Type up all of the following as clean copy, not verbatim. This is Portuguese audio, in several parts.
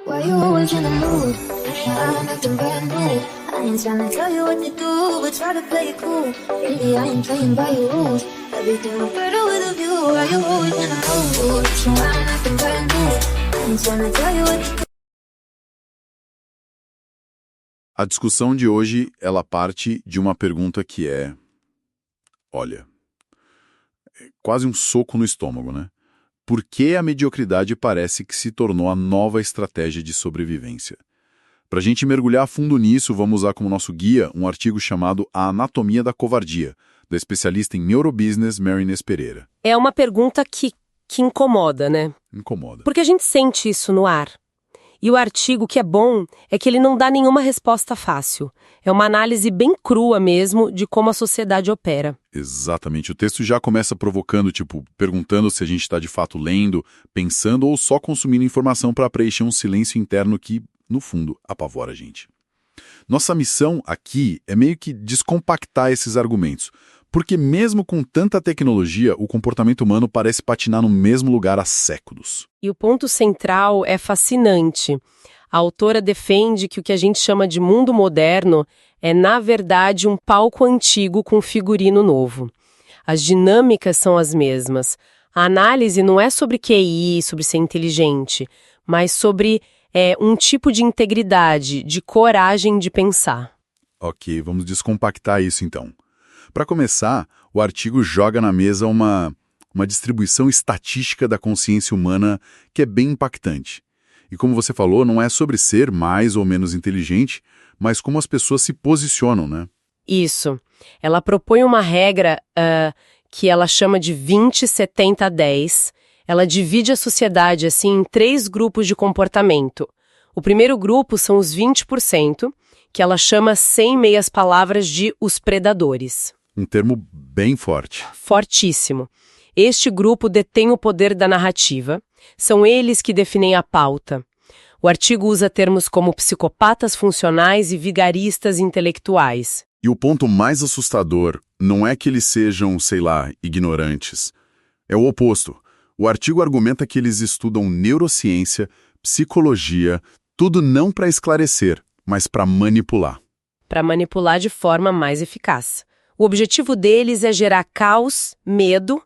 Why you always in the mood? I'm acting brand new. I ain't tryna tell you what to do, but try to play it cool. Really, I ain't playing by your rules. Everything look better with a view. Why you always in the mood? I'm acting brand new. I ain't tryna tell you what to do. A discussão de hoje, ela parte de uma pergunta que é, olha, é quase um soco no estômago, né? Por que a mediocridade parece que se tornou a nova estratégia de sobrevivência? Para a gente mergulhar a fundo nisso, vamos usar como nosso guia um artigo chamado A Anatomia da Covardia, da especialista em neurobusiness Mary Inês Pereira. É uma pergunta que incomoda, né? Incomoda. Porque a gente sente isso no ar. E o artigo, que é bom, é que ele não dá nenhuma resposta fácil. É uma análise bem crua mesmo de como a sociedade opera. Exatamente. O texto já começa provocando, perguntando se a gente está de fato lendo, pensando ou só consumindo informação para preencher um silêncio interno que, no fundo, apavora a gente. Nossa missão aqui é meio que descompactar esses argumentos, porque mesmo com tanta tecnologia, o comportamento humano parece patinar no mesmo lugar há séculos. E o ponto central é fascinante. A autora defende que o que a gente chama de mundo moderno é, na verdade, um palco antigo com figurino novo. As dinâmicas são as mesmas. A análise não é sobre QI, sobre ser inteligente, mas sobre um tipo de integridade, de coragem de pensar. Ok, vamos descompactar isso então. Para começar, o artigo joga na mesa uma distribuição estatística da consciência humana que é bem impactante. E como você falou, não é sobre ser mais ou menos inteligente, mas como as pessoas se posicionam, né? Isso. Ela propõe uma regra que ela chama de 20-70-10. Ela divide a sociedade assim em 3 grupos de comportamento. O primeiro grupo são os 20%, que ela chama sem meias palavras de os predadores. Um termo bem forte. Fortíssimo. Este grupo detém o poder da narrativa. São eles que definem a pauta. O artigo usa termos como psicopatas funcionais e vigaristas intelectuais. E o ponto mais assustador não é que eles sejam, ignorantes. É o oposto. O artigo argumenta que eles estudam neurociência, psicologia, tudo não para esclarecer, mas para manipular. Para manipular de forma mais eficaz. O objetivo deles é gerar caos, medo,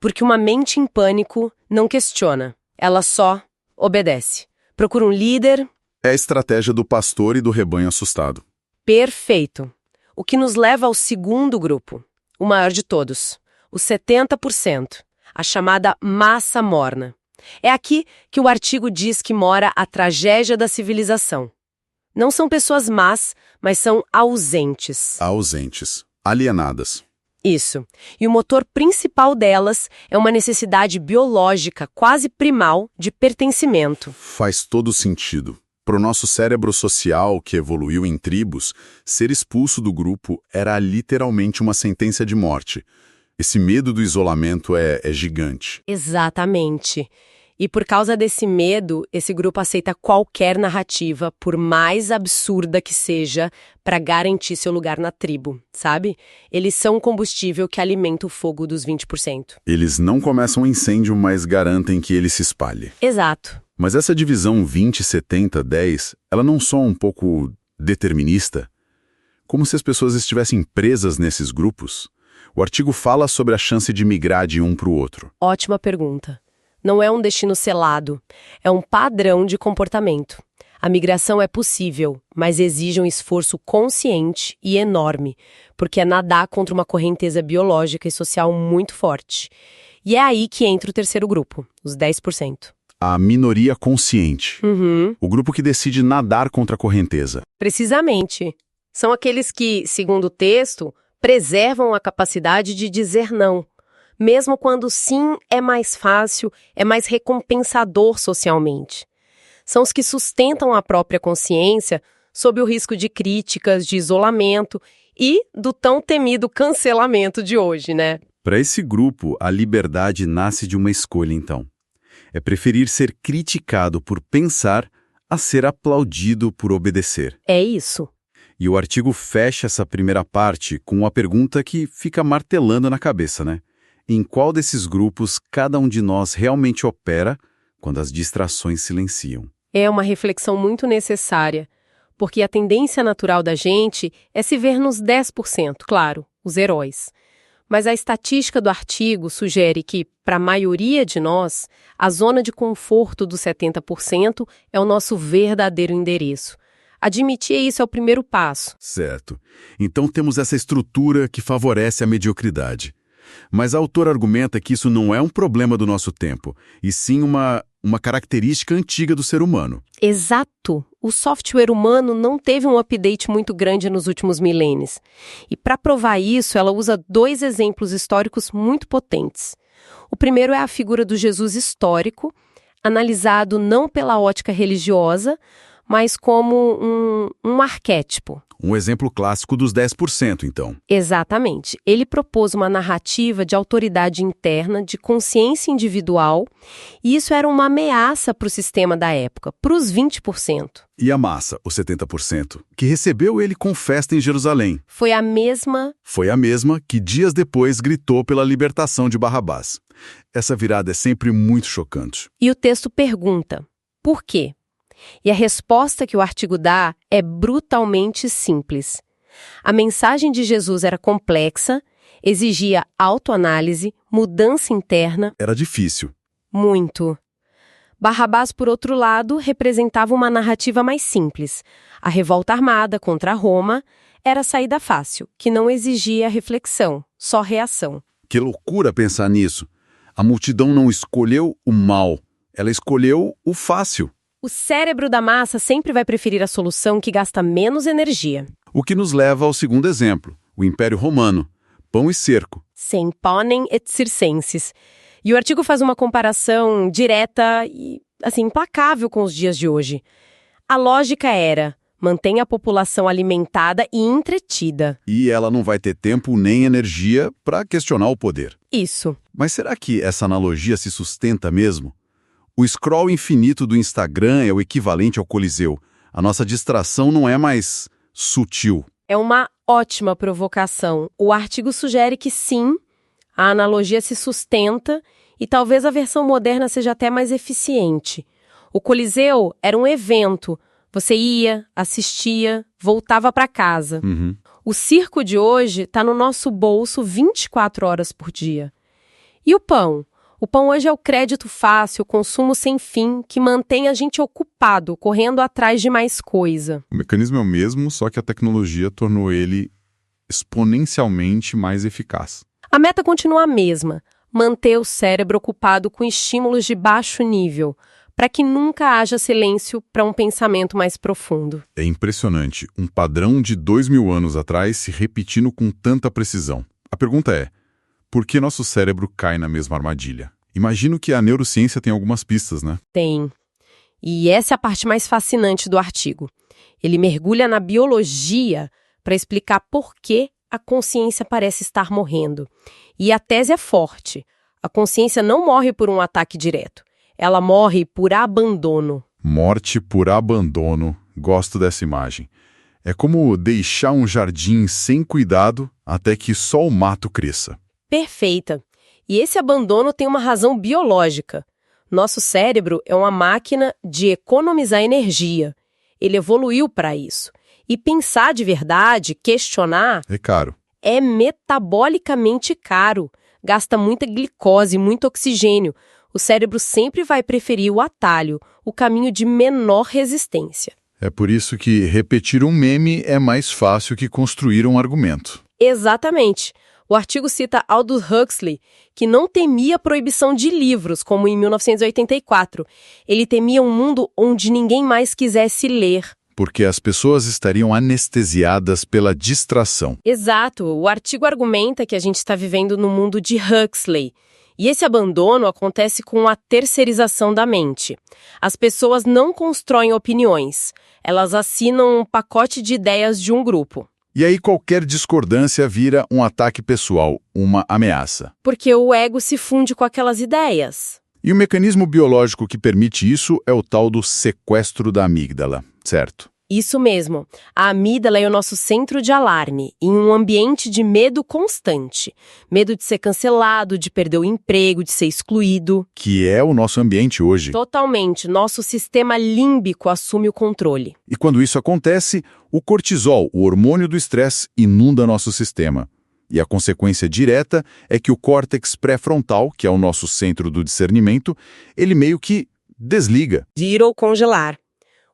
porque uma mente em pânico não questiona. Ela só obedece. Procura um líder. É a estratégia do pastor e do rebanho assustado. Perfeito. O que nos leva ao segundo grupo, o maior de todos, os 70%, a chamada massa morna. É aqui que o artigo diz que mora a tragédia da civilização. Não são pessoas más, mas são ausentes. Ausentes. Alienadas. Isso. E o motor principal delas é uma necessidade biológica, quase primal, de pertencimento. Faz todo sentido. Para o nosso cérebro social, que evoluiu em tribos, ser expulso do grupo era literalmente uma sentença de morte. Esse medo do isolamento é gigante. Exatamente. E por causa desse medo, esse grupo aceita qualquer narrativa, por mais absurda que seja, para garantir seu lugar na tribo, sabe? Eles são o combustível que alimenta o fogo dos 20%. Eles não começam um incêndio, mas garantem que ele se espalhe. Exato. Mas essa divisão 20-70-10, ela não soa um pouco determinista? Como se as pessoas estivessem presas nesses grupos? O artigo fala sobre a chance de migrar de um para o outro. Ótima pergunta. Não é um destino selado, é um padrão de comportamento. A migração é possível, mas exige um esforço consciente e enorme, porque é nadar contra uma correnteza biológica e social muito forte. E é aí que entra o terceiro grupo, os 10%. A minoria consciente. O grupo que decide nadar contra a correnteza. Precisamente. São aqueles que, segundo o texto, preservam a capacidade de dizer não. Mesmo quando sim é mais fácil, é mais recompensador socialmente. São os que sustentam a própria consciência sob o risco de críticas, de isolamento e do tão temido cancelamento de hoje, né? Para esse grupo, a liberdade nasce de uma escolha, então. É preferir ser criticado por pensar a ser aplaudido por obedecer. É isso. E o artigo fecha essa primeira parte com uma pergunta que fica martelando na cabeça, né? Em qual desses grupos cada um de nós realmente opera quando as distrações silenciam? É uma reflexão muito necessária, porque a tendência natural da gente é se ver nos 10%, claro, os heróis. Mas a estatística do artigo sugere que, para a maioria de nós, a zona de conforto dos 70% é o nosso verdadeiro endereço. Admitir isso é o primeiro passo. Certo. Então temos essa estrutura que favorece a mediocridade. Mas a autora argumenta que isso não é um problema do nosso tempo, e sim uma característica antiga do ser humano. Exato! O software humano não teve um update muito grande nos últimos milênios. E para provar isso, ela usa 2 exemplos históricos muito potentes. O primeiro é a figura do Jesus histórico, analisado não pela ótica religiosa, mas como um arquétipo. Um exemplo clássico dos 10%, então. Exatamente. Ele propôs uma narrativa de autoridade interna, de consciência individual, e isso era uma ameaça para o sistema da época, para os 20%. E a massa, os 70%, que recebeu ele com festa em Jerusalém. Foi a mesma que dias depois gritou pela libertação de Barrabás. Essa virada é sempre muito chocante. E o texto pergunta, por quê? E a resposta que o artigo dá é brutalmente simples. A mensagem de Jesus era complexa, exigia autoanálise, mudança interna. Era difícil. Muito. Barrabás, por outro lado, representava uma narrativa mais simples. A revolta armada contra Roma era a saída fácil, que não exigia reflexão, só reação. Que loucura pensar nisso. A multidão não escolheu o mal, ela escolheu o fácil. O cérebro da massa sempre vai preferir a solução que gasta menos energia. O que nos leva ao segundo exemplo, o Império Romano, pão e cerco. Sem ponem et circenses. E o artigo faz uma comparação direta e, implacável com os dias de hoje. A lógica era, mantenha a população alimentada e entretida. E ela não vai ter tempo nem energia para questionar o poder. Isso. Mas será que essa analogia se sustenta mesmo? O scroll infinito do Instagram é o equivalente ao Coliseu. A nossa distração não é mais sutil. É uma ótima provocação. O artigo sugere que sim, a analogia se sustenta e talvez a versão moderna seja até mais eficiente. O Coliseu era um evento. Você ia, assistia, voltava para casa. O circo de hoje está no nosso bolso 24 horas por dia. E o pão? O pão hoje é o crédito fácil, o consumo sem fim, que mantém a gente ocupado, correndo atrás de mais coisa. O mecanismo é o mesmo, só que a tecnologia tornou ele exponencialmente mais eficaz. A meta continua a mesma, manter o cérebro ocupado com estímulos de baixo nível, para que nunca haja silêncio para um pensamento mais profundo. É impressionante, um padrão de 2000 anos atrás se repetindo com tanta precisão. A pergunta é, por que nosso cérebro cai na mesma armadilha? Imagino que a neurociência tem algumas pistas, né? Tem. E essa é a parte mais fascinante do artigo. Ele mergulha na biologia para explicar por que a consciência parece estar morrendo. E a tese é forte. A consciência não morre por um ataque direto. Ela morre por abandono. Morte por abandono. Gosto dessa imagem. É como deixar um jardim sem cuidado até que só o mato cresça. Perfeita. E esse abandono tem uma razão biológica. Nosso cérebro é uma máquina de economizar energia. Ele evoluiu para isso. E pensar de verdade, questionar... É caro. É metabolicamente caro. Gasta muita glicose, muito oxigênio. O cérebro sempre vai preferir o atalho, o caminho de menor resistência. É por isso que repetir um meme é mais fácil que construir um argumento. Exatamente. O artigo cita Aldous Huxley, que não temia a proibição de livros, como em 1984. Ele temia um mundo onde ninguém mais quisesse ler. Porque as pessoas estariam anestesiadas pela distração. Exato. O artigo argumenta que a gente está vivendo no mundo de Huxley. E esse abandono acontece com a terceirização da mente. As pessoas não constroem opiniões. Elas assinam um pacote de ideias de um grupo. E aí qualquer discordância vira um ataque pessoal, uma ameaça. Porque o ego se funde com aquelas ideias. E o mecanismo biológico que permite isso é o tal do sequestro da amígdala, certo? Isso mesmo. A amígdala é o nosso centro de alarme, em um ambiente de medo constante. Medo de ser cancelado, de perder o emprego, de ser excluído. Que é o nosso ambiente hoje. Totalmente. Nosso sistema límbico assume o controle. E quando isso acontece, o cortisol, o hormônio do estresse, inunda nosso sistema. E a consequência direta é que o córtex pré-frontal, que é o nosso centro do discernimento, ele meio que desliga. Ir ou congelar.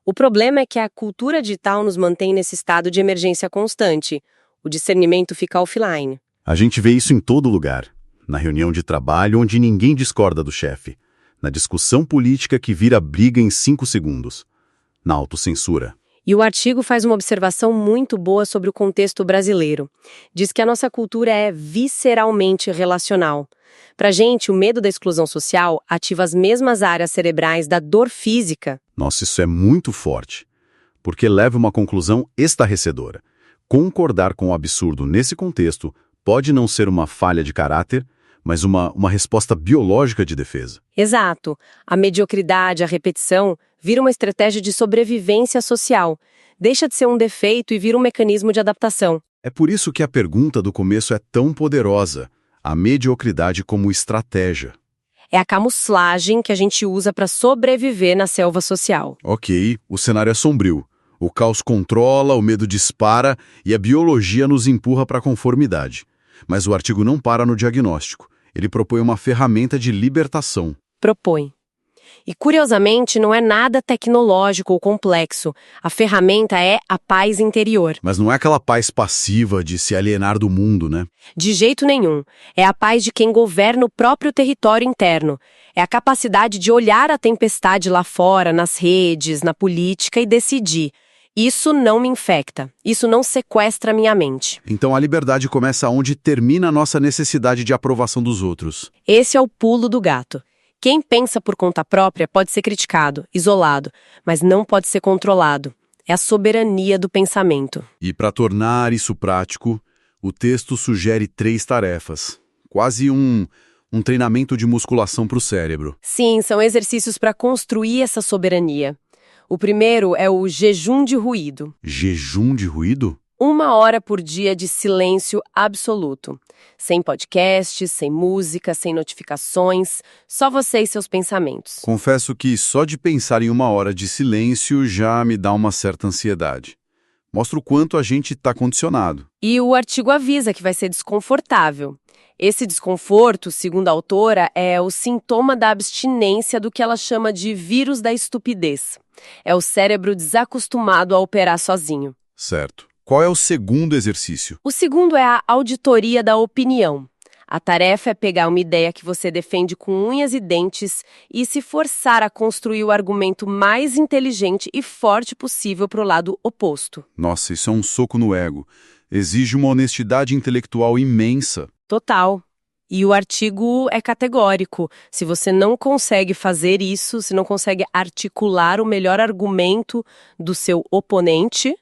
O problema é que a cultura digital nos mantém nesse estado de emergência constante. O discernimento fica offline. A gente vê isso em todo lugar. Na reunião de trabalho onde ninguém discorda do chefe. Na discussão política que vira briga em 5 segundos. Na autocensura. E o artigo faz uma observação muito boa sobre o contexto brasileiro. Diz que a nossa cultura é visceralmente relacional. Pra gente, o medo da exclusão social ativa as mesmas áreas cerebrais da dor física. Nossa, isso é muito forte. Porque leva a uma conclusão estarrecedora. Concordar com o absurdo nesse contexto pode não ser uma falha de caráter, mas uma resposta biológica de defesa. Exato. A mediocridade, a repetição, vira uma estratégia de sobrevivência social. Deixa de ser um defeito e vira um mecanismo de adaptação. É por isso que a pergunta do começo é tão poderosa. A mediocridade como estratégia. É a camuflagem que a gente usa para sobreviver na selva social. Ok, o cenário é sombrio. O caos controla, o medo dispara e a biologia nos empurra para a conformidade. Mas o artigo não para no diagnóstico. Ele propõe uma ferramenta de libertação. Propõe. E, curiosamente, não é nada tecnológico ou complexo. A ferramenta é a paz interior. Mas não é aquela paz passiva de se alienar do mundo, né? De jeito nenhum. É a paz de quem governa o próprio território interno. É a capacidade de olhar a tempestade lá fora, nas redes, na política e decidir. Isso não me infecta. Isso não sequestra minha mente. Então a liberdade começa onde termina a nossa necessidade de aprovação dos outros. Esse é o pulo do gato. Quem pensa por conta própria pode ser criticado, isolado, mas não pode ser controlado. É a soberania do pensamento. E para tornar isso prático, o texto sugere 3 tarefas. Quase um treinamento de musculação para o cérebro. Sim, são exercícios para construir essa soberania. O primeiro é o jejum de ruído. Jejum de ruído? 1 hora por dia de silêncio absoluto. Sem podcasts, sem música, sem notificações, só você e seus pensamentos. Confesso que só de pensar em 1 hora de silêncio já me dá uma certa ansiedade. Mostra o quanto a gente está condicionado. E o artigo avisa que vai ser desconfortável. Esse desconforto, segundo a autora, é o sintoma da abstinência do que ela chama de vírus da estupidez. É o cérebro desacostumado a operar sozinho. Certo. Qual é o segundo exercício? O segundo é a auditoria da opinião. A tarefa é pegar uma ideia que você defende com unhas e dentes e se forçar a construir o argumento mais inteligente e forte possível para o lado oposto. Nossa, isso é um soco no ego. Exige uma honestidade intelectual imensa. Total. E o artigo é categórico. Se você não consegue fazer isso, se não consegue articular o melhor argumento do seu oponente,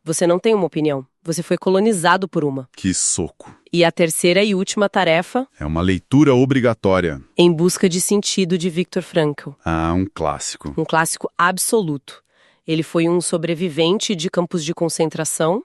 você não tem uma opinião. Você foi colonizado por uma. Que soco. E a terceira e última tarefa... É uma leitura obrigatória. Em Busca de Sentido, de Viktor Frankl. Ah, um clássico. Um clássico absoluto. Ele foi um sobrevivente de campos de concentração.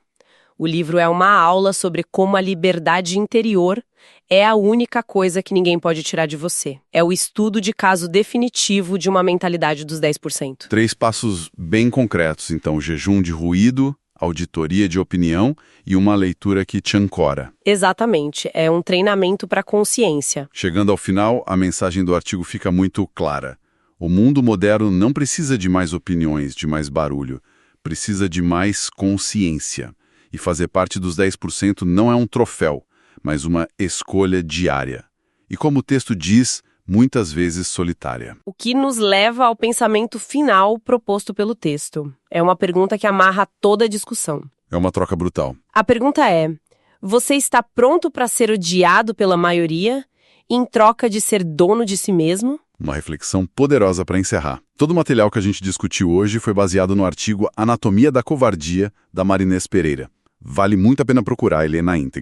O livro é uma aula sobre como a liberdade interior é a única coisa que ninguém pode tirar de você. É o estudo de caso definitivo de uma mentalidade dos 10%. 3 passos bem concretos, então: jejum de ruído, auditoria de opinião e uma leitura que te ancora. Exatamente, é um treinamento para a consciência. Chegando ao final, a mensagem do artigo fica muito clara. O mundo moderno não precisa de mais opiniões, de mais barulho. Precisa de mais consciência. E fazer parte dos 10% não é um troféu, mas uma escolha diária. E como o texto diz, muitas vezes solitária. O que nos leva ao pensamento final proposto pelo texto. É uma pergunta que amarra toda a discussão. É uma troca brutal. A pergunta é: você está pronto para ser odiado pela maioria, em troca de ser dono de si mesmo? Uma reflexão poderosa para encerrar. Todo o material que a gente discutiu hoje foi baseado no artigo Anatomia da Covardia, da Marinês Pereira. Vale muito a pena procurar ele na íntegra.